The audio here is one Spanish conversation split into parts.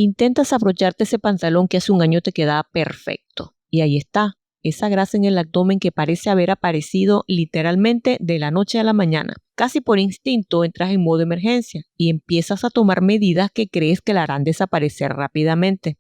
Intentas abrocharte ese pantalón que hace un año te quedaba perfecto. Y ahí está, esa grasa en el abdomen que parece haber aparecido literalmente de la noche a la mañana. Casi por instinto entras en modo emergencia y empiezas a tomar medidas que crees que la harán desaparecer rápidamente.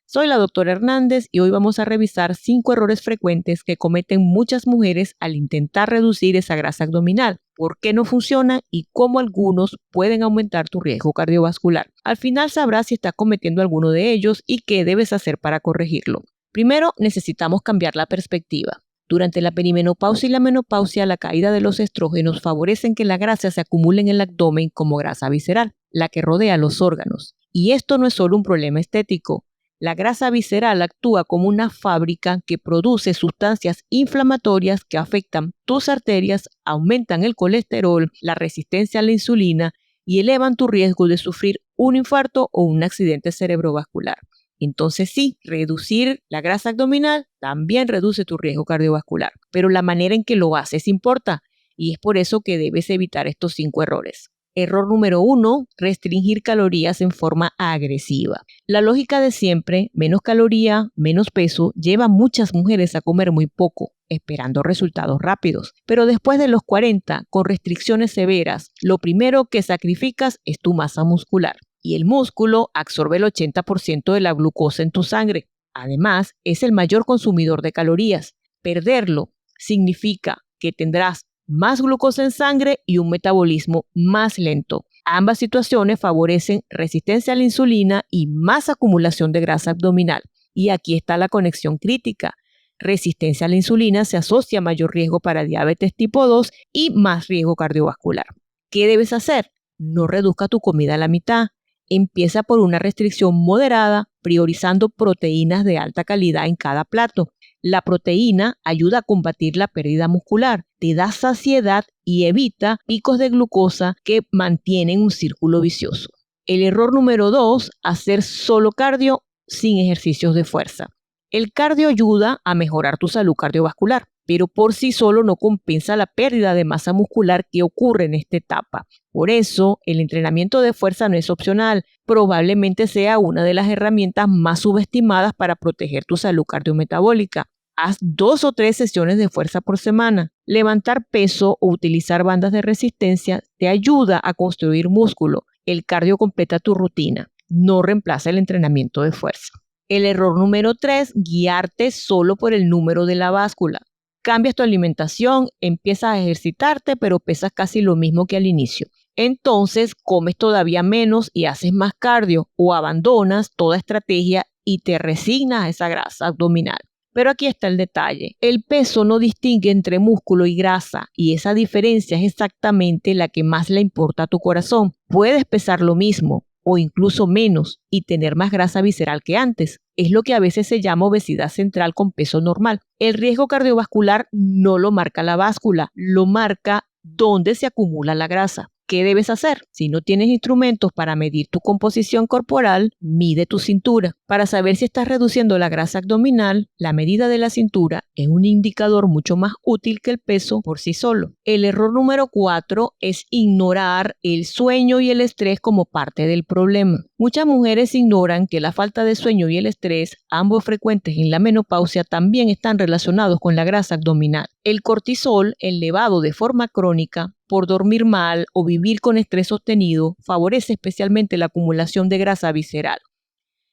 Soy la doctora Hernández y hoy vamos a revisar 5 errores frecuentes que cometen muchas mujeres al intentar reducir esa grasa abdominal, por qué no funcionan y cómo algunos pueden aumentar tu riesgo cardiovascular. Al final sabrás si estás cometiendo alguno de ellos y qué debes hacer para corregirlo. Primero, necesitamos cambiar la perspectiva. Durante la perimenopausia y la menopausia, la caída de los estrógenos favorecen que la grasa se acumule en el abdomen como grasa visceral, la que rodea los órganos. Y esto no es solo un problema estético. La grasa visceral actúa como una fábrica que produce sustancias inflamatorias que afectan tus arterias, aumentan el colesterol, la resistencia a la insulina y elevan tu riesgo de sufrir un infarto o un accidente cerebrovascular. Entonces sí, reducir la grasa abdominal también reduce tu riesgo cardiovascular, pero la manera en que lo haces importa y es por eso que debes evitar estos 5 errores. Error número 1, restringir calorías en forma agresiva. La lógica de siempre, menos caloría, menos peso, lleva a muchas mujeres a comer muy poco, esperando resultados rápidos. Pero después de los 40, con restricciones severas, lo primero que sacrificas es tu masa muscular. Y el músculo absorbe el 80% de la glucosa en tu sangre. Además, es el mayor consumidor de calorías. Perderlo significa que tendrás más glucosa en sangre y un metabolismo más lento. Ambas situaciones favorecen resistencia a la insulina y más acumulación de grasa abdominal. Y aquí está la conexión crítica. Resistencia a la insulina se asocia a mayor riesgo para diabetes tipo 2 y más riesgo cardiovascular. ¿Qué debes hacer? No reduzca tu comida a la mitad. Empieza por una restricción moderada, priorizando proteínas de alta calidad en cada plato. La proteína ayuda a combatir la pérdida muscular, te da saciedad y evita picos de glucosa que mantienen un círculo vicioso. El error número 2, hacer solo cardio sin ejercicios de fuerza. El cardio ayuda a mejorar tu salud cardiovascular, pero por sí solo no compensa la pérdida de masa muscular que ocurre en esta etapa. Por eso, el entrenamiento de fuerza no es opcional, probablemente sea una de las herramientas más subestimadas para proteger tu salud cardiometabólica. Haz 2 o 3 sesiones de fuerza por semana. Levantar peso o utilizar bandas de resistencia te ayuda a construir músculo. El cardio completa tu rutina, no reemplaza el entrenamiento de fuerza. El error número 3, guiarte solo por el número de la báscula. Cambias tu alimentación, empiezas a ejercitarte, pero pesas casi lo mismo que al inicio. Entonces comes todavía menos y haces más cardio o abandonas toda estrategia y te resignas a esa grasa abdominal. Pero aquí está el detalle. El peso no distingue entre músculo y grasa y esa diferencia es exactamente la que más le importa a tu corazón. Puedes pesar lo mismo o incluso menos y tener más grasa visceral que antes. Es lo que a veces se llama obesidad central con peso normal. El riesgo cardiovascular no lo marca la báscula, lo marca dónde se acumula la grasa. ¿Qué debes hacer? Si no tienes instrumentos para medir tu composición corporal, mide tu cintura. Para saber si estás reduciendo la grasa abdominal, la medida de la cintura es un indicador mucho más útil que el peso por sí solo. El error número 4 es ignorar el sueño y el estrés como parte del problema. Muchas mujeres ignoran que la falta de sueño y el estrés, ambos frecuentes en la menopausia, también están relacionados con la grasa abdominal. El cortisol, elevado de forma crónica, por dormir mal o vivir con estrés sostenido, favorece especialmente la acumulación de grasa visceral.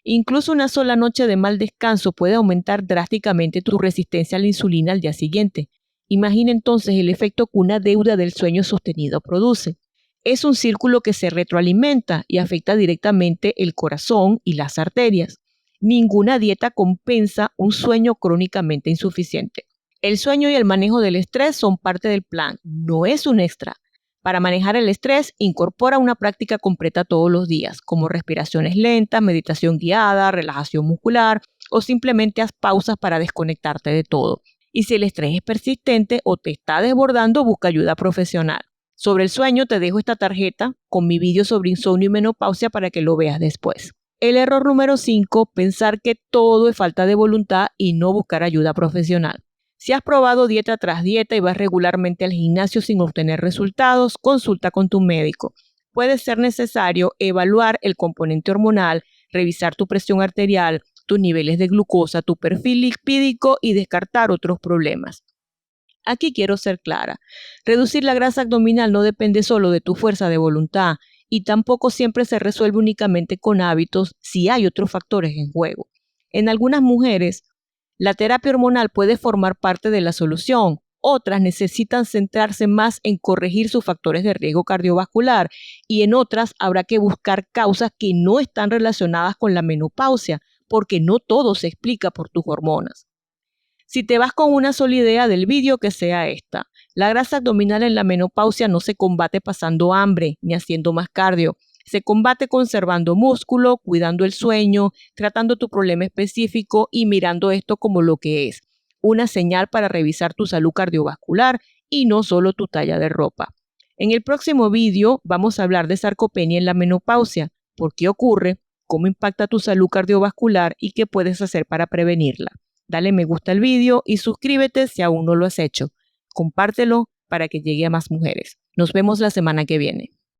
Incluso una sola noche de mal descanso puede aumentar drásticamente tu resistencia a la insulina al día siguiente. Imagina entonces el efecto que una deuda del sueño sostenido produce. Es un círculo que se retroalimenta y afecta directamente el corazón y las arterias. Ninguna dieta compensa un sueño crónicamente insuficiente. El sueño y el manejo del estrés son parte del plan, no es un extra. Para manejar el estrés, incorpora una práctica completa todos los días, como respiraciones lentas, meditación guiada, relajación muscular o simplemente haz pausas para desconectarte de todo. Y si el estrés es persistente o te está desbordando, busca ayuda profesional. Sobre el sueño te dejo esta tarjeta con mi vídeo sobre insomnio y menopausia para que lo veas después. El error número 5, pensar que todo es falta de voluntad y no buscar ayuda profesional. Si has probado dieta tras dieta y vas regularmente al gimnasio sin obtener resultados, consulta con tu médico. Puede ser necesario evaluar el componente hormonal, revisar tu presión arterial, tus niveles de glucosa, tu perfil lipídico y descartar otros problemas. Aquí quiero ser clara. Reducir la grasa abdominal no depende solo de tu fuerza de voluntad y tampoco siempre se resuelve únicamente con hábitos si hay otros factores en juego. En algunas mujeres, la terapia hormonal puede formar parte de la solución. Otras necesitan centrarse más en corregir sus factores de riesgo cardiovascular y en otras habrá que buscar causas que no están relacionadas con la menopausia, porque no todo se explica por tus hormonas. Si te vas con una sola idea del vídeo, que sea esta. La grasa abdominal en la menopausia no se combate pasando hambre ni haciendo más cardio. Se combate conservando músculo, cuidando el sueño, tratando tu problema específico y mirando esto como lo que es, una señal para revisar tu salud cardiovascular y no solo tu talla de ropa. En el próximo vídeo vamos a hablar de sarcopenia en la menopausia, por qué ocurre, cómo impacta tu salud cardiovascular y qué puedes hacer para prevenirla. Dale me gusta al vídeo y suscríbete si aún no lo has hecho. Compártelo para que llegue a más mujeres. Nos vemos la semana que viene.